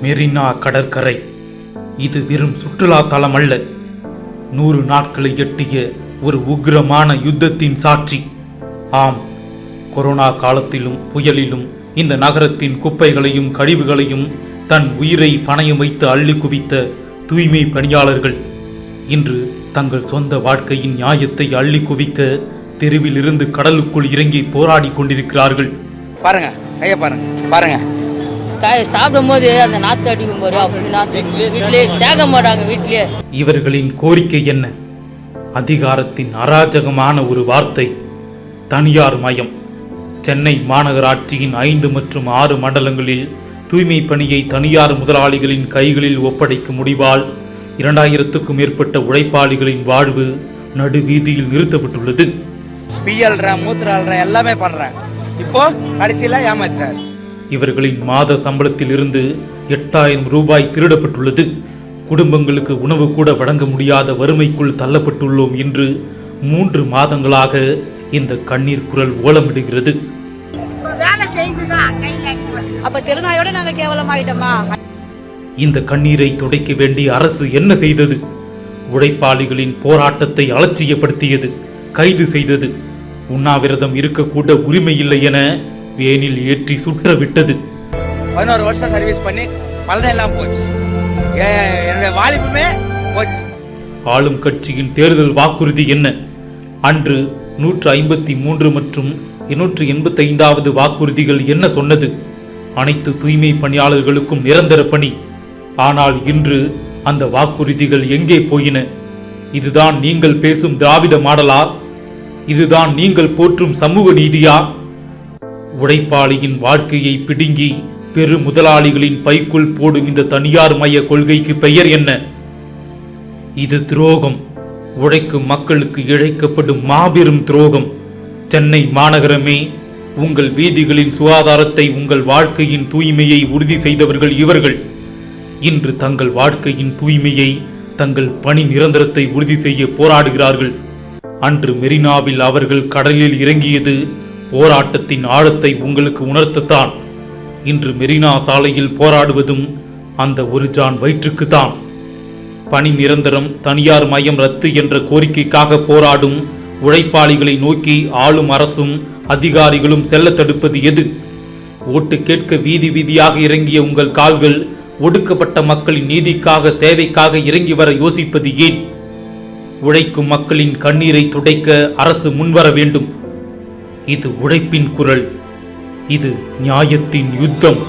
மெரினா கடற்கரை இது வெறும் சுற்றுலா தலம் அல்ல, 100 நாட்களை எட்டிய ஒரு உக்கிரமான யுத்தத்தின் சாட்சி. ஆம், கொரோனா காலத்திலும் புயலிலும் இந்த நகரத்தின் குப்பைகளையும் கழிவுகளையும் தன் உயிரை பணயம் வைத்து அள்ளி குவித்த தூய்மை பணியாளர்கள் இன்று தங்கள் சொந்த வாழ்க்கையின் நியாயத்தை அள்ளி குவிக்க தெருவில் இருந்து கடலுக்குள் இறங்கி போராடி கொண்டிருக்கிறார்கள். பாருங்க, கைய பாருங்க, பாருங்க. சாப்பிடும் போது அந்த நாத்து அடிக்கும் போது அப்படி நாத்து வீட்டிலே சேர்க்க மாட்டாங்க. வீட்டிலே இவர்களின் கோரிக்கை என்ன? அதிகாரத்தின் அராஜகமான ஒரு வார்த்தை, தனியார் மயம். சென்னை மாநகராட்சியின் 5 மற்றும் 6 மண்டலங்களில் தூய்மை பணியை தனியார் முதலாளிகளின் கைகளில் ஒப்படைக்கும் முடிவால் 2000க்கும் மேற்பட்ட உழைப்பாளிகளின் வாழ்வு நடுவீதியில் நிறுத்தப்பட்டுள்ளது. பிஎல்றேன், மூத்திராள்றேன், எல்லாமே பண்றேன். இப்போ கடைசியில ஏமாத்துறாரு. இவர்களின் மாத சம்பளத்தில் இருந்து 8000 ரூபாய் திருடப்பட்டுள்ளது. குடும்பங்களுக்கு உணவு கூட வழங்க முடியாத வறுமைக்குள் தள்ளப்பட்டுள்ளோம் என்று 3 மாதங்களாக இந்த கண்ணீர் குரல் ஓலமிடுகிறது. இந்த கண்ணீரை துடைக்க வேண்டிய அரசு என்ன செய்தது? உழைப்பாளிகளின் போராட்டத்தை அலட்சியப்படுத்தியது, கைது செய்தது, உண்ணாவிரதம் இருக்கக்கூட உரிமை இல்லை என வேனில் ஏற்றி சுற்ற விட்டது. 11 வருஷம் சர்வீஸ் பண்ணி பலன் எல்லாம் போச்சு. என்னுடைய வாலிபமே போச்சு. ஆளும் கட்சியின் தேர்தல் வாக்குறுதி என்ன? அன்று 153 மற்றும் 285வது வாக்குறுதிகள் என்ன சொன்னது? அனைத்து தூய்மை பணியாளர்களுக்கும் நிரந்தர பணி. ஆனால் இன்று அந்த வாக்குறுதிகள் எங்கே போயின? இதுதான் நீங்கள் பேசும் திராவிட மாடலா? இதுதான் நீங்கள் போற்றும் சமூக நீதியா? உழைப்பாளியின் வாழ்க்கையை பிடுங்கி பெரு முதலாளிகளின் பைக்குள் போடும் இந்த தனியார் மைய கொள்கைக்கு பெயர் என்ன? இது துரோகம். உழைக்கும் மக்களுக்கு இழைக்கப்படும் மாபெரும் துரோகம். சென்னை மாநகரமே, உங்கள் வீதிகளின் சுகாதாரத்தை, உங்கள் வாழ்க்கையின் தூய்மையை உறுதி செய்தவர்கள் இவர்கள். இன்று தங்கள் வாழ்க்கையின் தூய்மையை, தங்கள் பணி நிரந்தரத்தை உறுதி செய்ய போராடுகிறார்கள். அன்று மெரினாவில் அவர்கள் கடலில் இறங்கியது போராட்டத்தின் ஆழத்தை உங்களுக்கு உணர்த்தத்தான். இன்று மெரினா சாலையில் போராடுவதும் அந்த ஒரு ஜான் வயிற்றுக்குத்தான். பணி நிரந்தரம், தனியார் மயம் ரத்து என்ற கோரிக்கைக்காக போராடும் உழைப்பாளிகளை நோக்கி ஆளும் அரசும் அதிகாரிகளும் செல்ல தடுப்பது எது? ஓட்டு கேட்க வீதி வீதியாக இறங்கிய உங்கள் கால்கள் ஒடுக்கப்பட்ட மக்களின் நீதிக்காக, தேவைக்காக இறங்கி வர யோசிப்பது ஏன்? உழைக்கும் மக்களின் கண்ணீரை துடைக்க அரசு முன்வர வேண்டும். இது உழைப்பின் குரல். இது நியாயத்தின் யுத்தம்.